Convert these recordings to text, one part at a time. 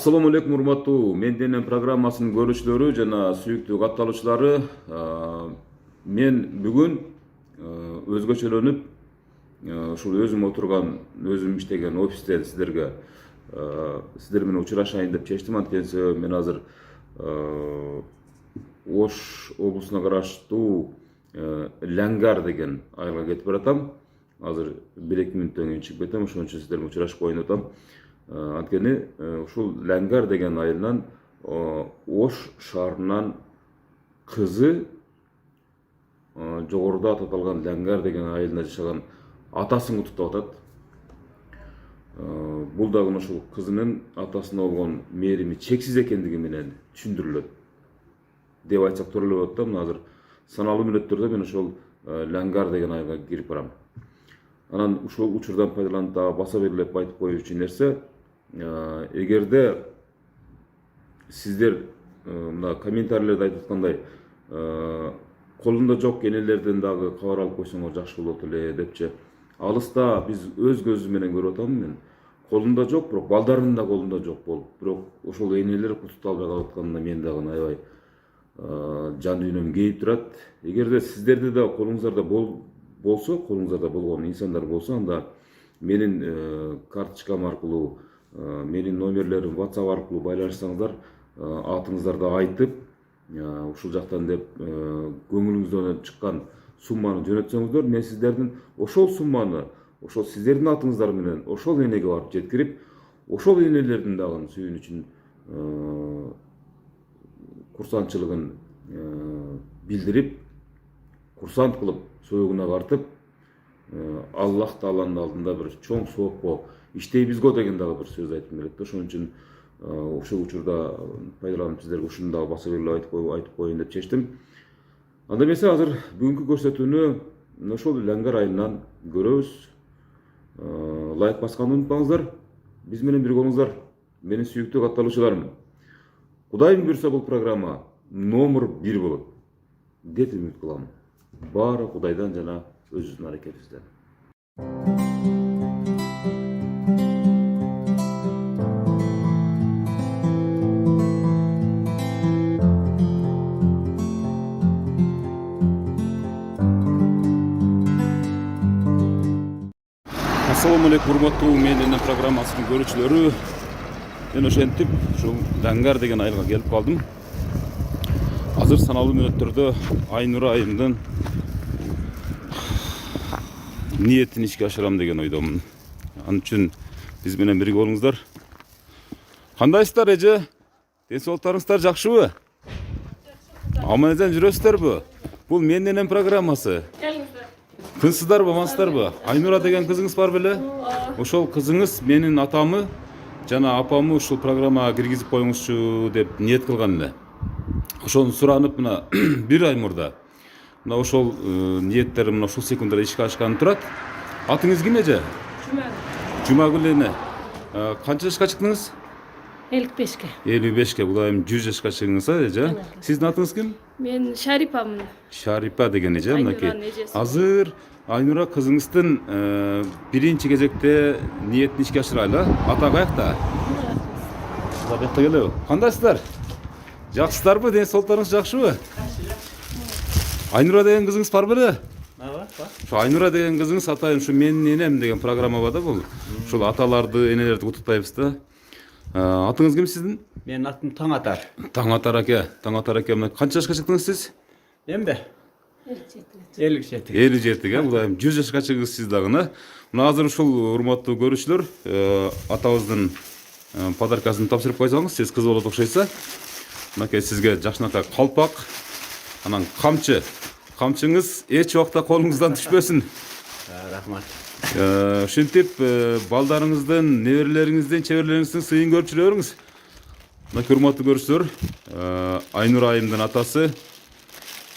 Assalamu alaikum урматтуу Менденен программасынын көрүүчүлөрү жана сүйүктүү катталуучулары. Мен бүгүн өзгөчөлөнүп ушул өзүм отурган, өзүм иштеген офисте сиздер менен учурашайын деп чечтим. Анткени мен азыр Ош облусуна караштуу Ләңгар деген айылга кетип баратам. Азыр 1-2 мүнөттөн кийин чыгып кетем, ошон үчүн сиздер менен учурашып коеюн атам. Анткени ушул Ләңгар деген айылынан Ош шаарынан кызы жогоруда аталган Ләңгар деген айылында жашаган атасын куттуктап атат. Бул дагы ушул кызынын атасына болгон мээрими чексиз экендиги менен түшүндүрүлөт деп айтсак туура эле болот да. Мына азыр саналуу мүнөттөрдө мен ошол Ләңгар деген айылга кирип барам. Анан ушул учурдан пайдаланып дагы баса белгилеп айтып коюучу нерсе, эгерде сиздер мына комментарийлерде айтып аткандай колунда жок энелерден дагы кабар алып койсоңор жакшы болот эле депчи. Алыста биз өз көзүм менен көрүп атам мен. Колунда жок, бирок балдарынын да колунда жок болуп, бирок ошол энелер куттукталбай калып атканына мен дагы аябай жан дүйнөм кейип турат. Эгерде сиздерде да колуңуздарда болсо, колуңуздарда болгон инсандар болсо, анда менин карточкам аркылуу, менин номерлерим WhatsApp аркылуу байланышсаңыздар, атыңыздарды айтып, ушул жактан деп көңүлүңүздөн чыккан сумманы жөнөтсөңүздөр, мен сиздердин ошол сумманы, ошол сиздердин атыңыздар менен ошол энеге барып жеткирип, ошол энелердин дагы сүйүнүчүн, курсантчылыгын билдирип, курсант кылып союгуна тартып, Аллах Тааланын алдында бир чоң соопко иштейбиз го деген дагы бир сөз айтып келет да. Ошон үчүн ушул учурда пайдаланып сиздерге ушуну дагы баса белгилеп айтып коеюн деп чечтим. Анда эмесе азыр бүгүнкү көрсөтүүнү ошол Ләңгар айылынан көрөбүз. Лайк басканды унутпаңыздар. Биз менен бирге болуңуздар. Менин сүйүктүү катталуучуларым. Кудайым буйрса бул программа номер 1 болот деп үмүт кылам. Баары Кудайдан жана өзүбүздүн аракетибизден. Assalamu alaikum урматтуу Менденен программасынын көрүүчүлөрү. Мен ошентип ушул Ләңгар деген айылга келип калдым. Азыр саналуу мүнөттөрдө Айнура айымдын ниетин ишке ашырам деген ойдомун. Ал үчүн биз менен бирге болуңуздар. Кандайсыздар эже? Ден соолуктарыңыздар жакшыбы? Аман эзен жүрөсүздөрбү? Бул Менденен программасы. Тынчсыздарбы, амансыздарбы? Айнура деген кызыңыз бар беле? Ошол кызыңыз менин атамы жана апамы ушул программага киргизип коюңузчу деп ниет кылган эле. Ошону суранып мына бир ай мурда. Мына ошол ниеттерим мына ушул секундда ишке ашканып турат. Атыңыз ким эже? Жумагүл эне. Канча жашка чыктыңыз? 55-ке. 55-ке. Бул айым 100 жашка чыгыңыз, эже? Сиздин атыңыз ким? Мен Шарипамын. Шарипа деген эже, мынакей. Айнуранын эжеси. Азыр Айнура кызыңыздын биринчи кезекте ниетин ишке ашырайлы. Ата каякта? Ата каякта келеби? Кандайсыздар? Жакшысыздарбы? Ден соолуктарыңыз жакшыбы? Айнура деген кызыңыз бар беле? Ошо Айнура деген кызыңыз атайын ушу менин энем деген программа бар да бул. Ушул аталарды, энелерди куттуктайбыз да. Атыңыз ким сиздин? Менин атым Таңатар. Таңатар аке. Таңатар аке, мына канча жашка чыктыңыз сиз? Эмде? 57. 57-ге. Бул айым 100 жашка чыгыңыз сиз дагы. Мына азыр ушул урматтуу көрүүчүлөр, атабыздын подаркасын тапшырып койсоңуз, сиз кыз болот окшойсо. Мынакей сизге жакшынакай калпак, анан камчы. Камчыңыз эч убакта колуңуздан түшпөсүн. Рахмат. Ушинтип балдарыңыздын, неберелериңиздин, чеберлериңиздин сыйын көрүп жүрө бериңиз. Мына урматтуу көрүүчүлөр, Айнура айымдын атасы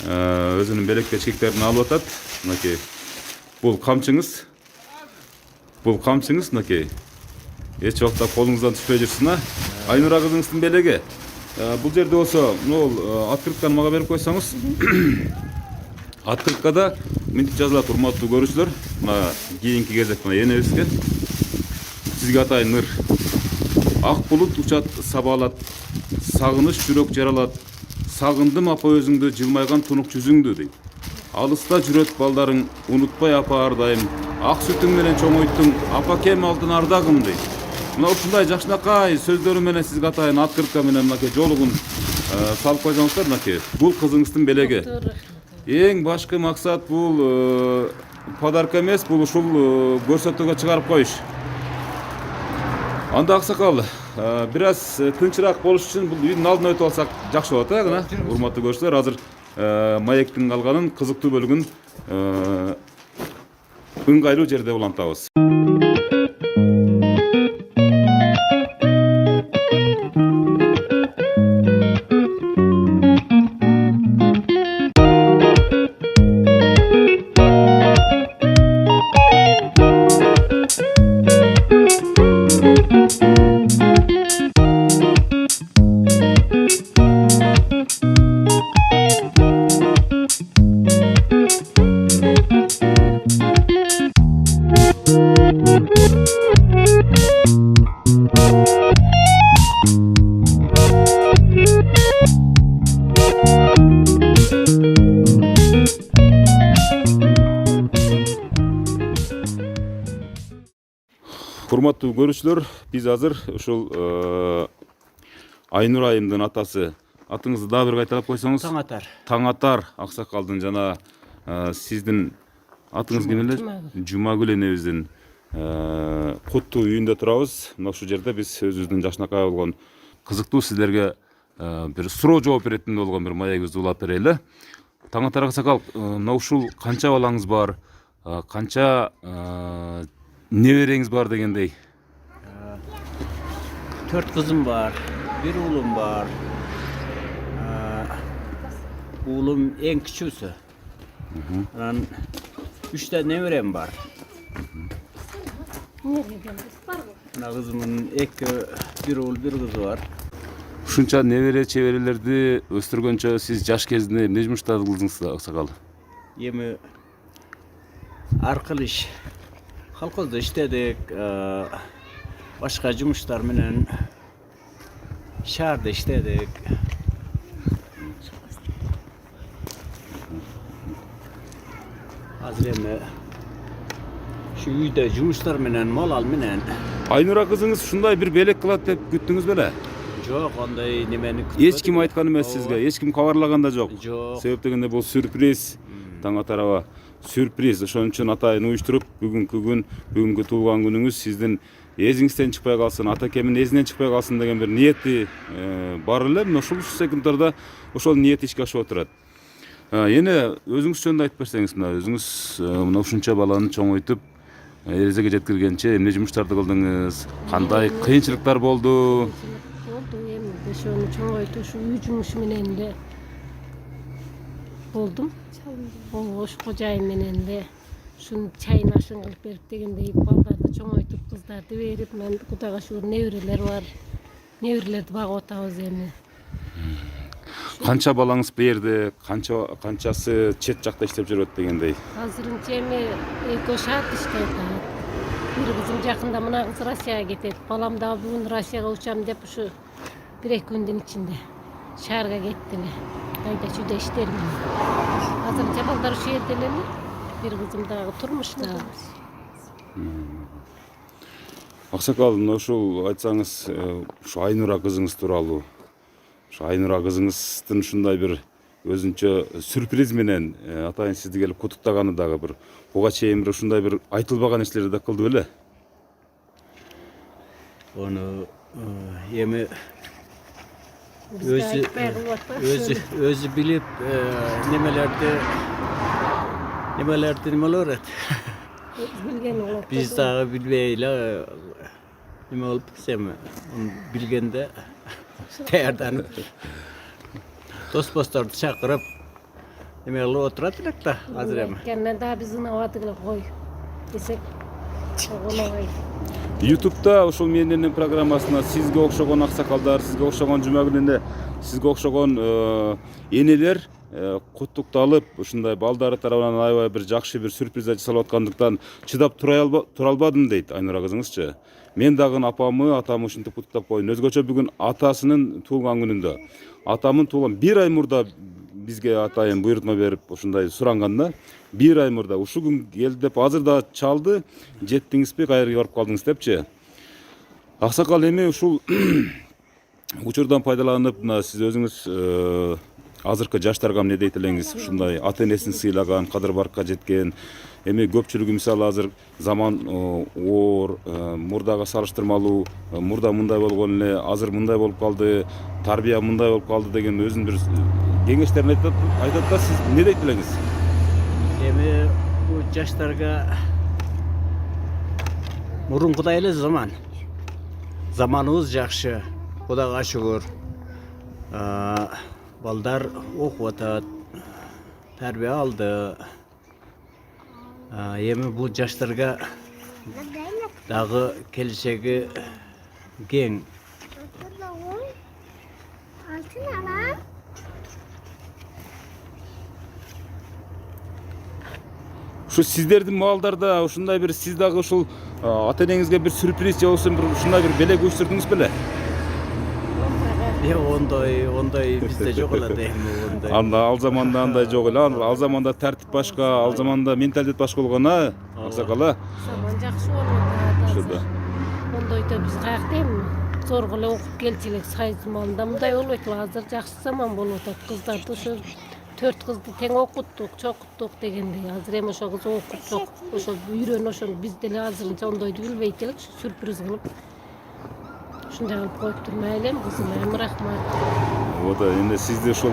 өзүнүн белекте чекектерин алып атат. Мынакей бул камчыңыз. Бул камчыңыз мынакей. Эч убакта колуңуздан түшпөй жүрсүн. Айнура кызыңыздын белеги. Бул жерде болсо, могул открытканы мага берип койсоңуз. Открыткада мынтип жазылат: урматтуу көрүүчүлөр, мына кийинки кезек мына энебизге сизге атайын ыр Ак bulut учат сабалат, сагыныш жүрөк жаралат. Сагындым апа өзүңдү, жылмайган тунук жүзүңдү дейт. Алыста жүрөт балдарың, унутпай апа ардайым. Ак сүтүң менен чоңойттуң, апа кем алдын ардагым дейт. Мына ушундай жакшынакай сөздөрү менен сизге атайын открытка менен мынакей жолугун салып койсоңуздар мынакей. Бул кызыңыздын белеги. Эң башкы максат бул подарка эмес, бул ушул көрсөтүүгө чыгарып коюш. Анда аксакал, бир аз тынчыраак болуш үчүн бул үйдүн алдына өтүп алсак жакшы болот, гана. Урматтуу көрүүчүлөр, азыр маектин калганын кызыктуу бөлүгүн ыңгайлуу жерде улантабыз. Урматтуу көрүүчүлөр, биз азыр ушул Айнур айымдын атасы, атыңызды дагы бир кайталап койсоңуз? Таңатар. Таңатар аксакалдын жана сиздин атыңыз ким эле? Жумагүл энебиздин куттуу үйүндө турабыз. Мына ушул жерде биз өзүбүздүн жакшынакай болгон кызыктуу сиздерге бир суроо жооп беретин болгон бир маегибизди улап берели. Таңатар аксакал, мына ушул канча балаңыз бар? Канча небереңиз бар дегендей? 4 кызым бар, 1 уулум бар. Уулум эң кичүүсү. Анан 3 та неберем бар. Мына кызымдын 1 уул 1 кызы бар. Ушунча небере чеберелерди өстүргөнчө сиз жаш кезинде эмне жумуштарды кылдыңыз аксакал? Эми аркылы иш колхоздо иштедик, башка жумуштар менен шаарда иштедик. Азыр эми ушу үйдө жумуштар менен, малал менен. Айнура кызыңыз ушундай бир белек кылат деп күттүңүз беле? Жок, андай немени күтпөдүк. Эч ким айткан эмес сизге, эч ким кабарлаган да жок. Жок. Себеп дегенде бул сюрприз. Таңатар аба, сюрприз. Ошон үчүн атайын уюштуруп, бүгүнкү күн, бүгүнкү туулган күнүңүз сиздин эзиңизден чыкпай калсын, ата кемин эзинен чыкпай калсын деген бир ниети бар эле. Мына ушул секунддарда ошол ниет ишке ашып отурат. Эне өзүңүз жөнүндө айтып берсеңиз, мына өзүңүз мына ушунча баланы чоңойтуп, эрезеге жеткиргенче эмне жумуштарды кылдыңыз? Кандай кыйынчылыктар болду? Болду эми ошону чоңойтуп ушу үй жумушу менен эле болдум. Ош кожайын менен эле ушунун чайын ашын кылып берип дегендей балдарды чоңойтуп, кыздарды берип, мен Кудайга шүгүр неберелер бар. Неберелерди багып атабыз эми. Канча балаңыз берди? Канчасы чет жакта иштеп жүрөт дегендей? Азырынча эми экөө шарт иштеп атат. Бир кызым жакында мына кыз Россияга кетет. Балам дагы бүгүн Россияга учам деп ушу 1-2 күндүн ичинде шаарга кетти эле. Кайда чүйдө иштермин. Азырынча балдар ушу жерде эле. Бир кызым дагы турмушта. Аксакал, мына ушул айтсаңыз, ушу Айнура кызыңыз тууралуу. Ушу Айнура кызыңыздын ушундай бир өзүнчө сюрприз менен атайын сизди келип куттуктаганы дагы бир буга чейин бир ушундай бир айтылбаган нерселерди да кылды беле? Onu эми өзү билип немелерди nima olarat? Bilgen olur. Biz daha bilmeyle nima olub desem, bilgende tayyorlanib do'st-postlarni chaqirib nima qilib o'tiradilar da hozir ham. Men daha bizning avatiga qo'y desek oğlay. YouTube'da ошол менин программасына сизге окшогон аксакалдар, сизге окшогон Жумагүл, сизге окшогон энелер куттукталып, ушундай балдары тарабынан аябай бир жакшы бир сюрприз жасалып аткандыктан чыдап тура албадым дейт Айнура кызыңызчы. Мен дагы апамы, атамы ушинтип куттуктап коеюн. Өзгөчө бүгүн атасынын туулган күнүндө. Атамын туулган 1 ай мурда бизге атайын буйрутма берип ушундай суранганда 1 ай мурда ушул күн келди деп азыр да чалды. Жеттиңизби, кайерге барып калдыңыз депчи. Аксакал эми ушул учурдан пайдаланып, мына сиз өзүңүз азыркы жаштарга эмне дейт элеңиз? Ушундай ата энесин сыйлаган, кадыр баркка жеткен. Эми көпчүлүгү мисалы азыр заман оор, мурдага салыштырмалуу, мурда мындай болгон эле, азыр мындай болуп калды, тарбия мындай болуп калды деген өзүнүн бир кеңештерин айтат да, сиз эмне дейт элеңиз? Эми бу жаштарга мурункудай эле заманыбыз жакшы, Кудайга шүгүр. Балдар окуп атат, тарбия алды. Эми бул жаштарга дагы келечеги кең. Ушу сиздердин маалдарда ушундай бир сиз дагы ушул ата энеңизге бир сюрприз же болбосо бир ушундай бир белек уюштурдуңуз беле? Ондай бизде жок эле дейм. Ал заманда андай жок эле. Ал заманда тартип башка, ал заманда менталитет башка болгон, Аксакал, Заман жакшы болуп Ошондо. Ондойдо биз каякта эми зорго эле окуп келчү элек Сайыз заманында мындай болбойт эле. Азыр жакшы заман болуп атат. Кыздарды ошо 4 кызды тең окуттук, чокуттук дегендей. Азыр эми ошо кыз окуп, ошо үйрөн, ошо биз деле азырынча ондойду билбейт элек, сюрприз кылып. Ушундай кылып коюп турмай элем, кызым, рахмат. Вот, эми сизди ушул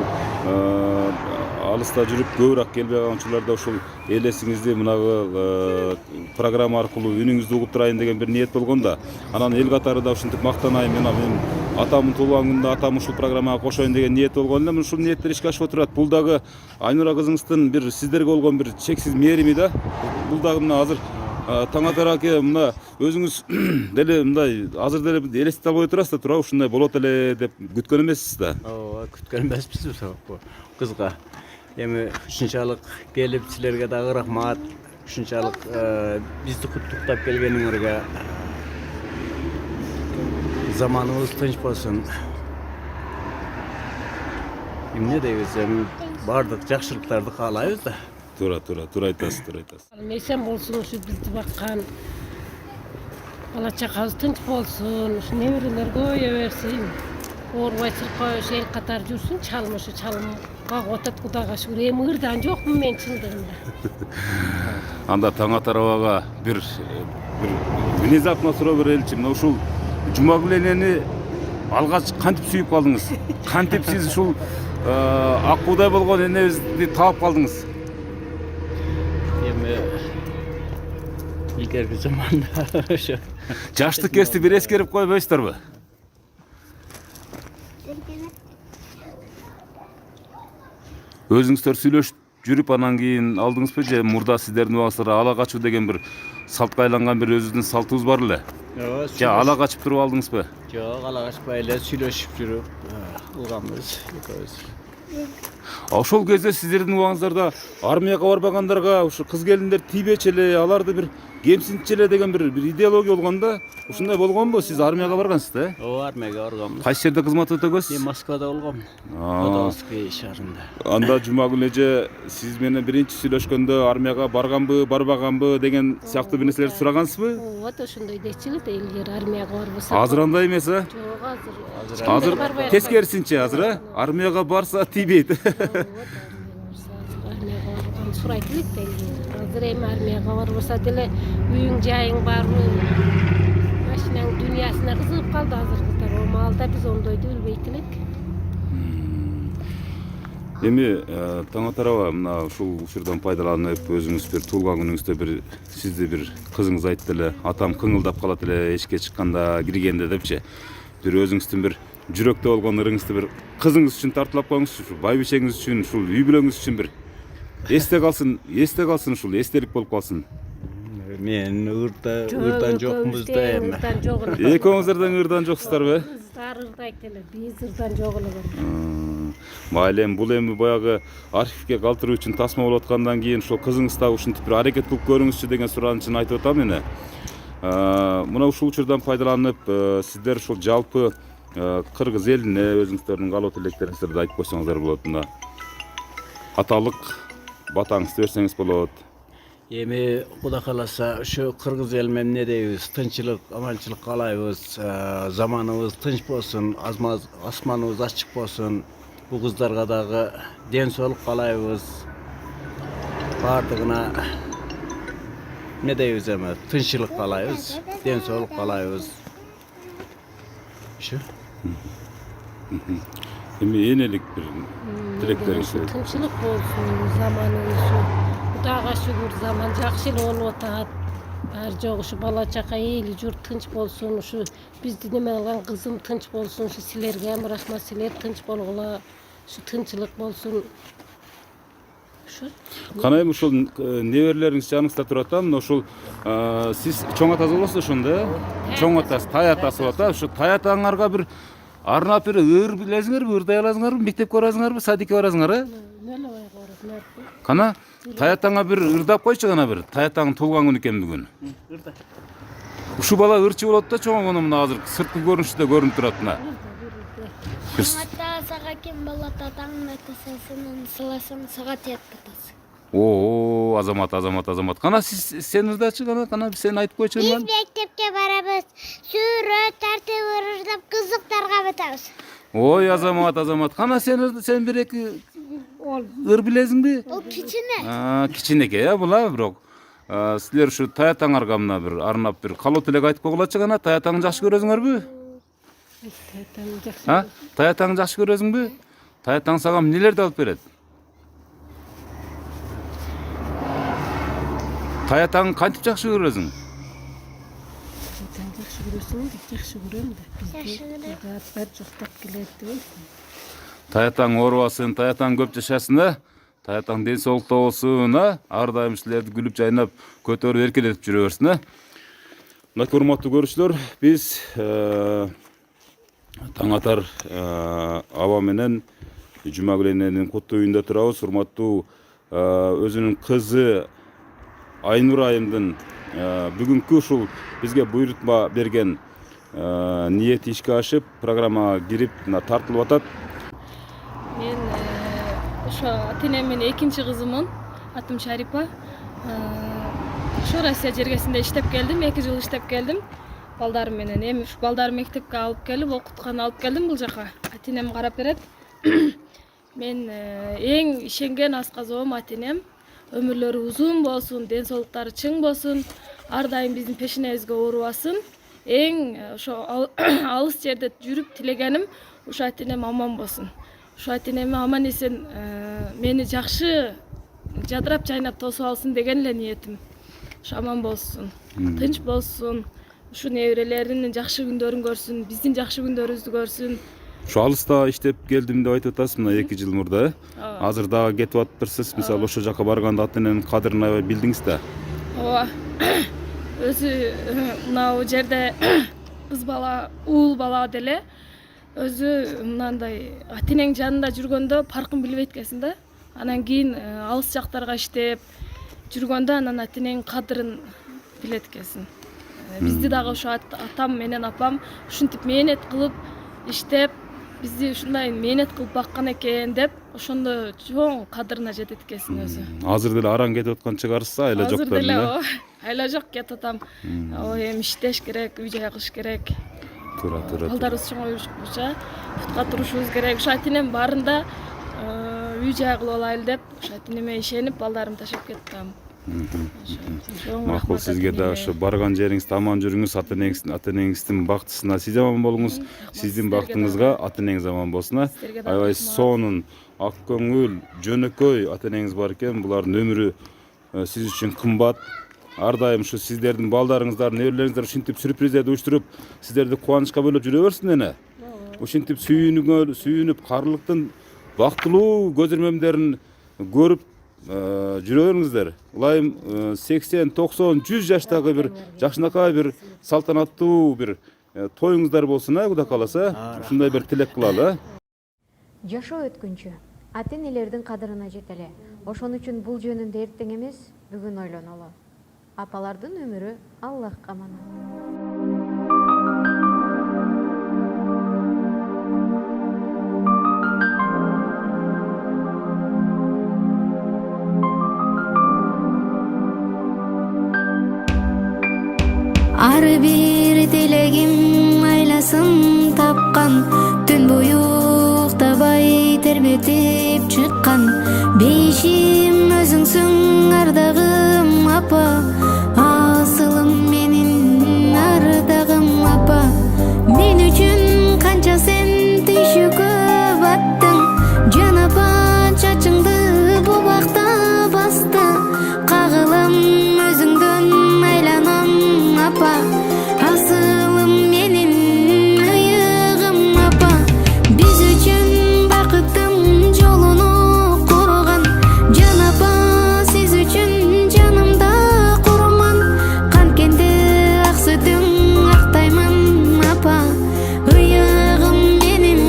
алыста жүрүп көбүрөөк келбей калган учурларда ушул элесиңизди мынагы программа аркылуу үнүңүздү угуп турайын деген бир ниет болгон да. Анан эл катары да ушинтип мактанайын, мен атамдын туулган күнүндө атам ушул программага кошоюн деген ниет болгон эле. Ушул ниеттер ишке ашып отурат. Бул дагы Айнура кызыңыздын бир сиздерге болгон бир чексиз мээрими да. Бул дагы мына азыр Таңатар аке, мына өзүңүз деле мындай азыр деле элестете албай турасыз да, туура ушундай болот эле деп күткөн эмессиз да. Ооба, күткөн эмеспиз бул кызга. Эми ушунчалык келип силерге дагы рахмат. Ушунчалык бизди куттуктап келгениңерге. Заманыбыз тынч болсун. Эмне дейбиз, эми бардык жакшылыктарды каалайбыз да. Туура айтасыз. Эсен болсун, ушу бизди баккан бала чакабыз тынч болсун, ушу неберелер көбөйө берсин. Оорубай чыркабай ошо эл катары жүрсүн, чалым ошо чалым багып атат, Кудайга шүгүр. Эми ырдан жокмун мен чындыгында. Анда Таңатар абага бир внезапно суроо береличи. Мына ушул Жумагүл энени алгач кантип сүйүп калдыңыз? Кантип сиз ушул ак буудай болгон энебизди таап калдыңыз? Эми илгерки заманда ошо Жаштык кести бир эскерип койбойсуздарбы? Өзүңүздөр сүйлөшүп жүрүп анан кийин алдыңызбы же мурда сиздердин убагыңызда ала качуу деген бир салтка айланган бир өзүбүздүн салтыбыз бар эле? Же ала качып туруп алдыңызбы? Жок, ала качпай эле сүйлөшүп жүрүп кылганбыз экөөбүз. Ошол кезде сиздердин убагыңыздарда армияга барбагандарга ушу кыз келиндер тийбечи эле, аларды бир кемсинтчи эле деген бир идеология болгон да. Ушундай болгонбу? Сиз армияга баргансыз да? Ооба, армияга барганбыз. Кайсы жерде кызмат өтөгөсүз? Мен Москвада болгом. Подольский шаарында. Анда Жумагүл эже сиз менен биринчи сүйлөшкөндө армияга барганбы, барбаганбы деген сыяктуу бир нерселерди сурагансызбы? Вот ошондой дечи эле илгери армияга барбаса. Азыр андай эмес, Жок, Азыр тескерисинче, азыр армияга барса тийбейт. Армияга барган сурайт элек да илгери. Азыр эми армияга барбаса деле үйүң жайың барбы? Машинаң дүйнөсүнө кызыгып калды азыр кыздар. О маалда биз ондойду билбейт элек. Эми Таңатар аба, мына ушул учурдан пайдаланып өзүңүз бир туулган күнүңүздө бир сизди бир кызыңыз айтты эле, атам кыңылдап калат эле эшикке чыкканда, киргенде депчи. Бир өзүңүздүн бир жүрөктө болгон ырыңызды бир кызыңыз үчүн тартылап коюңузчу, ушул байбишеңиз үчүн, ушул үй бүлөңүз үчүн бир эсте калсын, ушул эстелик болуп калсын. Мен ырдан жокмуз да эми. Экөөңүздөр ырдан жоксуздарбы? Кыздар ырдайт эле, биз ырдан жок эле бар. Майли эми бул эми баягы архивге калтыруу үчүн тасма болуп аткандан кийин ошол кызыңыз да ушинтип бир аракет кылып көрүңүзчү деген сураанычын айтып атам эне. Мына ушул учурдан пайдаланып, сиздер ушул жалпы кыргыз элине өзүңүздөрдүн каалоо тилектериңиздерди айтып койсоңуздар болот. Мына аталык батаңызды берсеңиз болот. Эми Кудай кааласа ушу кыргыз эл менен эмне дейбиз? Тынччылык, аманчылык каалайбыз. Заманыбыз тынч болсун, асманыбыз ачык болсун. Бу кыздарга дагы ден соолук каалайбыз. Бардыгына эмне дейбиз эми? Тынччылык каалайбыз, ден соолук каалайбыз. Ушу. Эми энелик бир тилектериңиз. Тынччылык болсун, заманыбыз ушу. Кудайга шүгүр, заман жакшы эле болуп атат. Баары жок ушу бала чака эли журт тынч болсун, ушу бизди неме кылган кызым тынч болсун, ушу силерге ham рахмат, силер тынч болгула. Ушу тынччылык болсун. Ушу. Кана эми ушул неберелериңиз жаныңызда турат да, мына ушул сиз чоң атасы болосуз ошондо, чоң атасы, тай атасы болот да. Ушу тай атаңарга бир арнап бир ыр билесиңерби, ырдай аласыңарбы, мектепке барасыңарбы, садикке барасыңар, Нөлөбай барат. Кана тай атаңа бир ырдап койчу, кана бир тай атаңдын туулган күнү экен бүгүн. Ушул бала ырчы болот да, чоңойгондо мына азыр сырткы көрүнүштө көрүнүп турат мына. Сага ким болот атаңын айтасың, сенин сыласың, сага тиет атасы. О, азамат. Кана сен ырдачы, кана сен айтып койчу. Биз мектепке барабыз, сүрөт тартып ырдап кызыктарга батабыз. Ой, азамат. Кана сен бир эки ыр билесиңби? Ол кичине. Кичинеке була, бирок силер ушу тай атаңарга мына бир арнап бир каалоо тилек айтып койгулачы, кана тай атаңды жакшы көрөсүңөрбү? Тай атаңды жакшы көрөсүңбү? Тай атаң сага эмнелерди алып берет? Тай атаңды кантип жакшы көрөсүң? Жакшы көрөсүң деп жакшы көрөм да. Бизди баары жоктоп келет деп. Тай атаң оорубасын, тай атаң көп жашасын, тай атаң ден соолукта болсун, ар дайым силерди күлүп жайнап, көтөрүп эркелетип жүрө берсин. Мына урматтуу көрүүчүлөр, биз таң атар аба менен Жумагүл эненин куттуу үйүндө турабыз. Урматтуу өзүнүн кызы Айнур айымдын бүгүнкү ушул бизге буйрутма берген ниети ишке ашып, программага кирип тартылып атат. Мен ошо ата-энем менен экинчи кызымын. Атым Шарипа. Ошо Россия жергесинде иштеп келдим, 2 жыл иштеп келдим. Балдарым менен эми ушу балдарым мектепке алып келип, окутканы алып келдим бул жака. Ата-энем карап берет. Мен эң ишенген асказоом ата-энем. Өмүрлөрү узун болсун, ден соолуктары чың болсун, ар дайым биздин пешенебизге оорубасын. Эң ошо алыс жерде жүрүп тилегеним ушу ата-энем аман болсун. Ушу ата-энем аман эсен мени жакшы жадырап жайнап тосуп алсын деген эле ниетим. Ушу аман болсун, тынч болсун, ушу неберелеринин жакшы күндөрүн көрсүн, биздин жакшы күндөрүбүздү көрсүн. Ушу алыста иштеп келдим деп айтып атасыз, мына 2 жыл мурда. Азыр дагы кетип атыптырсыз. Мисалы ошол жака барганда ата-эненин кадырын аябай билдиңиз да. Ооба. Өзү мына жерде кыз бала, уул бала деле өзү мынандай ата-энең жанында жүргөндө паркын билбейт экенсиң да. Анан кийин алыс жактарга иштеп жүргөндө анан ата-энеңдин кадырын билет экенсиң. Бизди дагы ошо атам менен апам ушинтип мээнет кылып иштеп, бизди ушундай мээнет кылып баккан экен деп, ошондо чоң кадырына жетет экенсиң өзү. Азыр деле араң кетип аткан чыгарсыз, айла жок Азыр деле айла жок кетип атам. Ой, эми иштеш керек, үй жай кылыш керек. Туура. Балдарыбыз чоңоюшкуча бутка турушубуз керек. Ушу ата-энем баарында үй жай кылып алайлы деп, ушу ата-энеме ишенип балдарымды ташап кеттим. Макул, сизге да ошо барган жериңизде аман жүрүңүз, ата-энеңиздин бактысына сиз аман болуңуз, сиздин бактыңызга ата-энеңиз аман болсун. Аябай сонун, ак көңүл, жөнөкөй ата-энеңиз бар экен. Булардын өмүрү сиз үчүн кымбат. Ар дайым ушу сиздердин балдарыңыздар, неберелериңиздер ушинтип сюрприздерди уюштуруп, сиздерди кубанычка бөлөп жүрө берсин эне. Ушинтип сүйүнүп, каарылыктын бактылуу көз ирмемдерин көрүп жүрө бериңиздер. Улайым 80, 90, 100 жаштагы бир жакшынакай бир салтанаттуу бир тоюңуздар болсун, Кудай кааласа. Ушундай бир тилек кылалы. Жашоо өткүнчү ата-энелердин кадырына жетели. Ошон үчүн бул жөнүндө эртең эмес, бүгүн ойлонолу. Апалардын өмүрү Аллахка аманат. Ар бир тилегим айласын тапкан, түн бою уктабай тербетип чыккан. Бейишим өзүңсүң ардагым апа, асылым менин ардагым апа. Мен үчүн канча сен түйшүккө баттың, жан апа чачыңды бу бакта басты. Кагылам өзүңдөн айланам апа, асылым менин ыйыгым апа. Биз үчүн бакыттын жолуну курган, жан апа сиз үчүн жанымда курман. Канткенде ак сүтүң актаймын апа, ыйыгым менин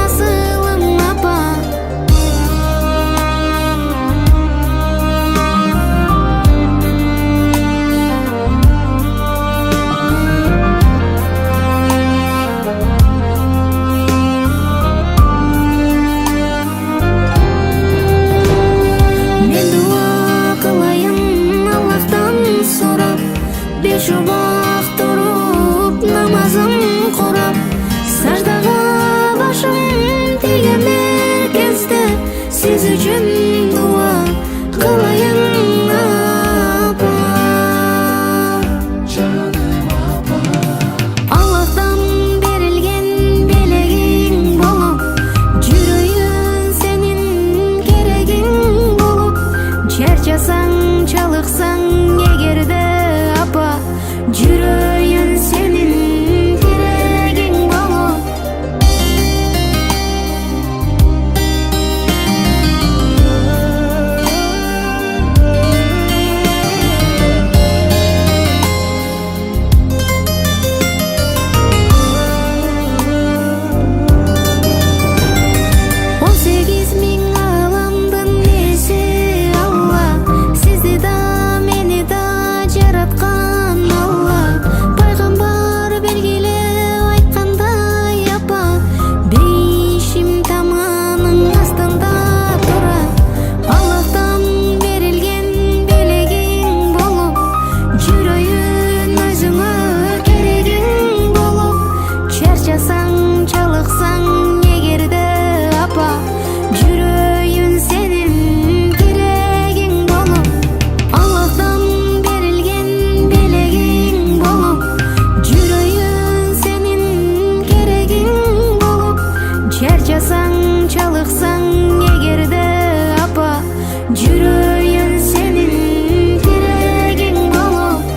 асылым апа. Мен дуа кылайын Аллахтан сурап, беш убак туруп намазым курап. Саждага башым тийгендер кезде, сиз үчүн дуа кылайын апа. Аллахтан берилген белегиң болуп, жүрөйүн сенин керегиң болуп. Чарчасаң, чалыксаң эгерде апа, жүрөйүн сенин керегиң болуп. Он сегиз миң ааламдын ээси Алла, сизди да мени да жараткан Алла. Пайгамбар белгилеп айткандай апа, бейишим таманын астында турат. Аллахтан берилген белегиң болуп, жүрөйүн өзүңө керегиң болуп. Чарчасаң, чалыксаң эгерде апа, жүрөйүн сенин керегиң болуп. Аллахтан берилген белегиң болуп, жүрөйүн сенин керегиң болуп. Чарчасаң, чалыксаң эгерде апа, жүрөйүн сенин керегиң болуп.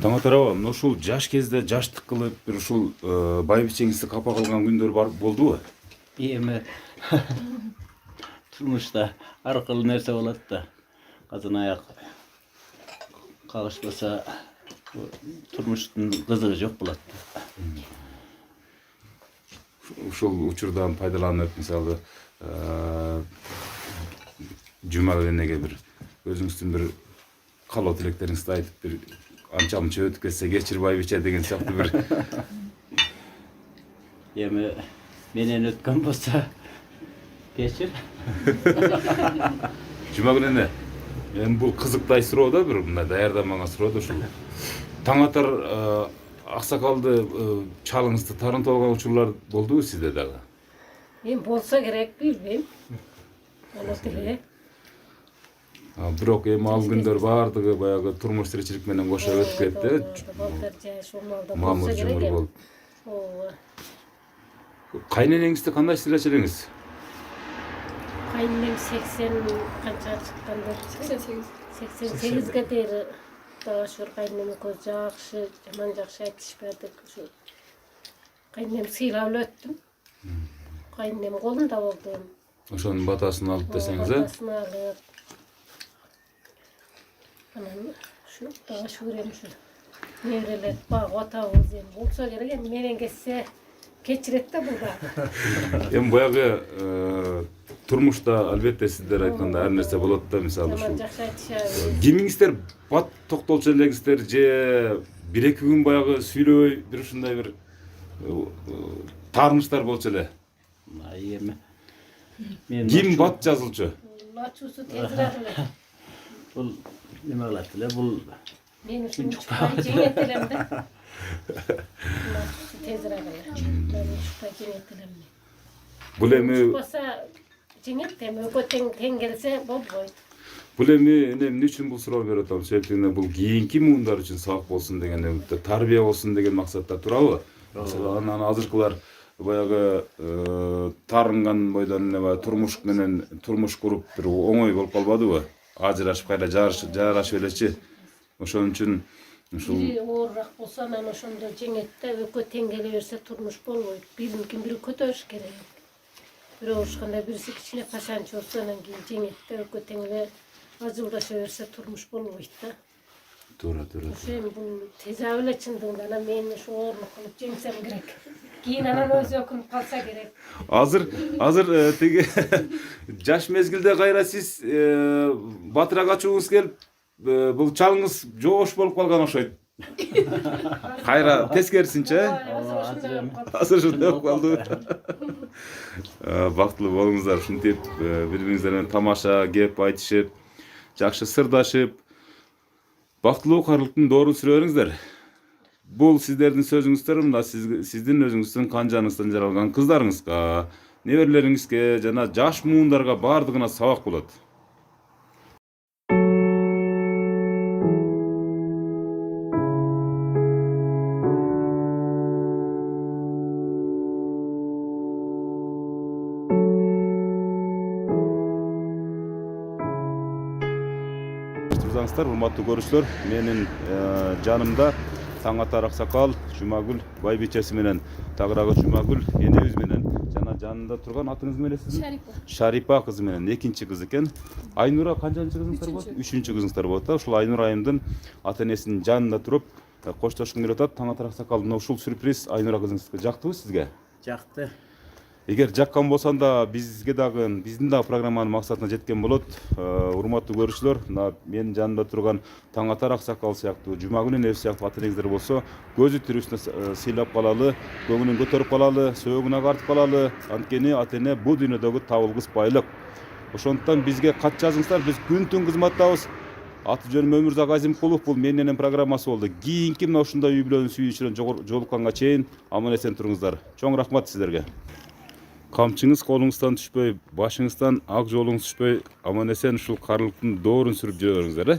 Таңатар аба, мына ушул жаш кезде жаштык кылып, бир ушул байбичеңизди капа кылган күндөр болдубу? Эми турмушта ар кыл нерсе болот да. Казан аяк кагышпаса турмуштун кызыгы жок болот. Ушул учурдан пайдаланып, мисалы, жума күнүнө бир өзүңүздүн бир каалоо тилектериңизди айтып, бир анча мынча өтүп кетсе кечир байбиче деген сыяктуу бир. Эми менен өткөн болсо кечир. Жума күнүнө эми бул кызыктay суроо да, бир мындай даярданмаган суроо да ушул. Таңатар аксакалды чалыңызды тарынтып алган учурлар болдубу сизде дагы? Мен болса керек билбейм. Аны тиле. Бирок эми ал күндөр баардыгы баягы турмуш тиричилик менен кошо өтүп кетти. Балдар жаш омалда Мамыр болса жумур керек. болуп. Ооба. Кайненеңизди кандай силачелеңиз? Кайнем 80 канча чыккандар? 88. 88ге дейин дашур кайнем көз жакшы, жаман жакшы айтышпады. Ушу кайнем сыйлап өттүм. Кайнем колунда болдум. Ошонун батасын алып десеңиз, Батасын алып. Анан ушу дашур эми ушу неберелер баг атабыз эми болсо керек эми менен кетсе кечирет да бул да. Эми баягы турмушта албетте сиздер айтканда ар нерсе болот да, мисалы Жаман ушул. жакшы айтышабыз. Кимиңиздер бат токтолчу элеңиздер же бир-эки күн баягы сүйлөбөй бир ушундай бир таарыныштар болчу эле? Эми мен Ким бат жазылчу? Ачуусу тезирээк эле. бул неме кылат эле, бул Мен ушун чукпай жеңет элем да. Ачуусу тезирээк эле. Мен чукпай жеңет элем. Бул эми Чукпаса жеңет эми экөө тең келсе болбойт. Бул эми эмне үчүн бул суроо берип атам? Себеби бул кийинки муундар үчүн сабак болсун деген үмүттө, тарбия болсун деген максатта турабы? Анан азыркылар баягы тарынган бойдон турмуш менен турмуш куруп бир оңой болуп калбадыбы? Ажырашып кайра жарашып элечи. Ошон үчүн ушул Бири оорураак болсо анан ошондо жеңет да экөө тең келе берсе турмуш болбойт. Биринкин бири көтөрүш керек. Бирөө ушканда бириси кичине пашанчы болсо анан кийин жеңет да экөө тең эле ажылдаша берсе турмуш болбойт да. туура. Ошо эми бул тезап эле чындыгында анан мен ушу оорук кылып жеңсем керек. Кийин анан өзү өкүнүп калса керек. Азыр тиги жаш мезгилде кайра сиз батыра качууңуз келип, бул чалыңыз жоош болуп калган окшойт. Кайра тескерисинче, азыр ушундай болуп калды. Бактылуу болуңуздар, ушинтип бири-бириңиздер менен тамаша кеп айтышып, жакшы сырдашып, бактылуу карлыктын доорун сүрө бериңиздер. Бул сиздердин сөзүңүздөр, мына сиздин өзүңүздүн канжаңыздан жаралган кыздарыңызга, неберелериңизге жана жаш муундарга баардыгына сабак болот. Урматтуу көрүүчүлөр, менин жанымда Таңатар Аксакал, Жумагүл байбичеси менен, тагыраагы Жумагүл энебиз менен жана жанында турган атыңыз эмне эле? Шарипа кызы менен экинчи кыз экен. Айнура канчанчы кызыңыздар болот? Үчүнчү кызыңыздар болот да. Ушул Айнура айымдын ата энесинин жанында туруп коштошкум келип атат. Таңатар Аксакалдын ушул сюрприз Айнура кызыңызга жактыбы сизге? жакты. Эгер жаккан болсондо биздин дагы программанын максатына жеткен болот. Урматтуу көрүүчүлөр, мына менин жанымда турган Таңатар Аксакал сыяктуу, Жумагүл энеби сыяктуу ата энеңиздер болсо, көзү тирүүсүнө сыйлап калалы, көңүлүн көтөрүп калалы, сөөгүн агартып калалы. Анткени ата эне бул дүйнөдөгү табылгыс байлык. Ошондуктан бизге кат жазыңыздар, биз күн-түн кызматтабыз. Аты жөнүм Өмүрзак Азимкулов, бул менин программасы болду. Кийинки мына ушундай үй бүлөнүн сүйүүчүлөрүн жолукканга чейин аман эсен туруңуздар. Чоң рахмат сиздерге. Камчыңыз колуңуздан түшпөй, башыңыздан ак жолуңуз түшпөй, аман эсен ушул карлыктын доорун сүрүп жүрө бериңиздер.